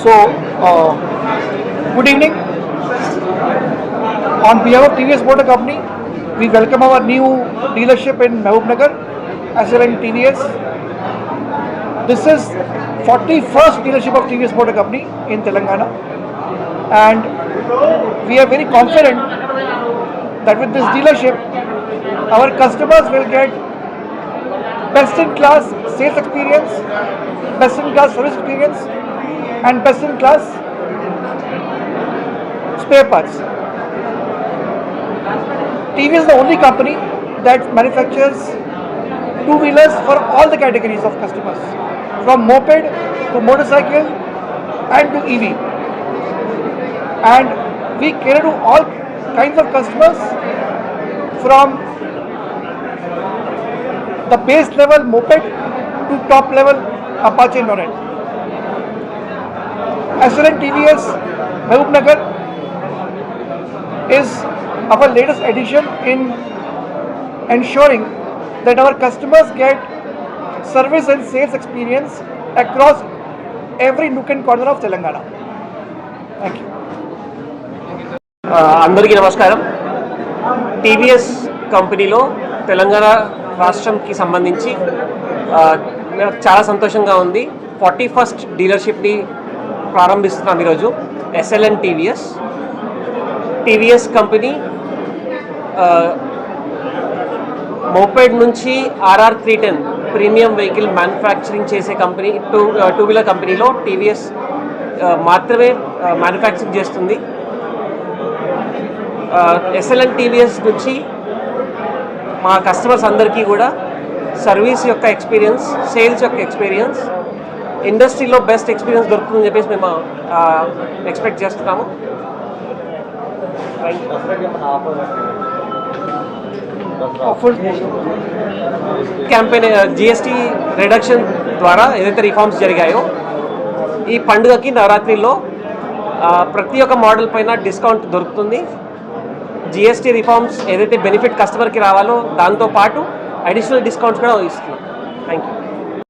So, good evening. On behalf of TVS Motor Company, we welcome our new dealership in Mahbubnagar, SLN TVS. This is 41st dealership of TVS Motor Company in Telangana, and we are very confident that with this dealership, our customers will get best-in-class sales experience, best-in-class service experience, and best-in-class spare parts. TVS is the only company that manufactures two-wheelers for all the categories of customers, from moped to motorcycle and to EV. And we cater to all kinds of customers, from the base level moped to top level Apache Norent. SLN TVS Mahbubnagar is our latest addition in ensuring that our customers get service and sales experience across every nook and corner of Telangana. Thank you. అందరికీ నమస్కారం. TVS కంపెనీలో తెలంగాణ రాష్ట్రంకి సంబంధించి చాలా సంతోషంగా ఉంది. 41st డీలర్షిప్ని ప్రారంభిస్తున్నాం ఈరోజు. SLN TVS company moped నుంచి RR 310 premium vehicle manufacturing చేసే కంపెనీ, టూ వీలర్ కంపెనీలో టీవీఎస్ మాత్రమే మ్యానుఫ్యాక్చరింగ్ చేస్తుంది. ఎస్ఎల్ఎన్ టీవీఎస్ నుంచి మా కస్టమర్స్ అందరికీ కూడా సర్వీస్ యొక్క ఎక్స్పీరియన్స్, సేల్స్ యొక్క ఎక్స్పీరియన్స్, ఇండస్ట్రీలో బెస్ట్ ఎక్స్పీరియన్స్ దొరుకుతుందని చెప్పేసి మేము ఎక్స్పెక్ట్ చేస్తున్నాము. క్యాంపెయిన్ జిఎస్టీ రిడక్షన్ ద్వారా ఏదైతే రిఫార్మ్స్ జరిగాయో, ఈ పండుగకి నవరాత్రిలో ప్రతి ఒక్క మోడల్ పైన డిస్కౌంట్ దొరుకుతుంది. జిఎస్టీ రిఫార్మ్స్ ఏదైతే బెనిఫిట్ కస్టమర్కి రావాలో దాంతోపాటు అడిషనల్ డిస్కౌంట్స్ కూడా ఇస్తున్నాం. Thank you.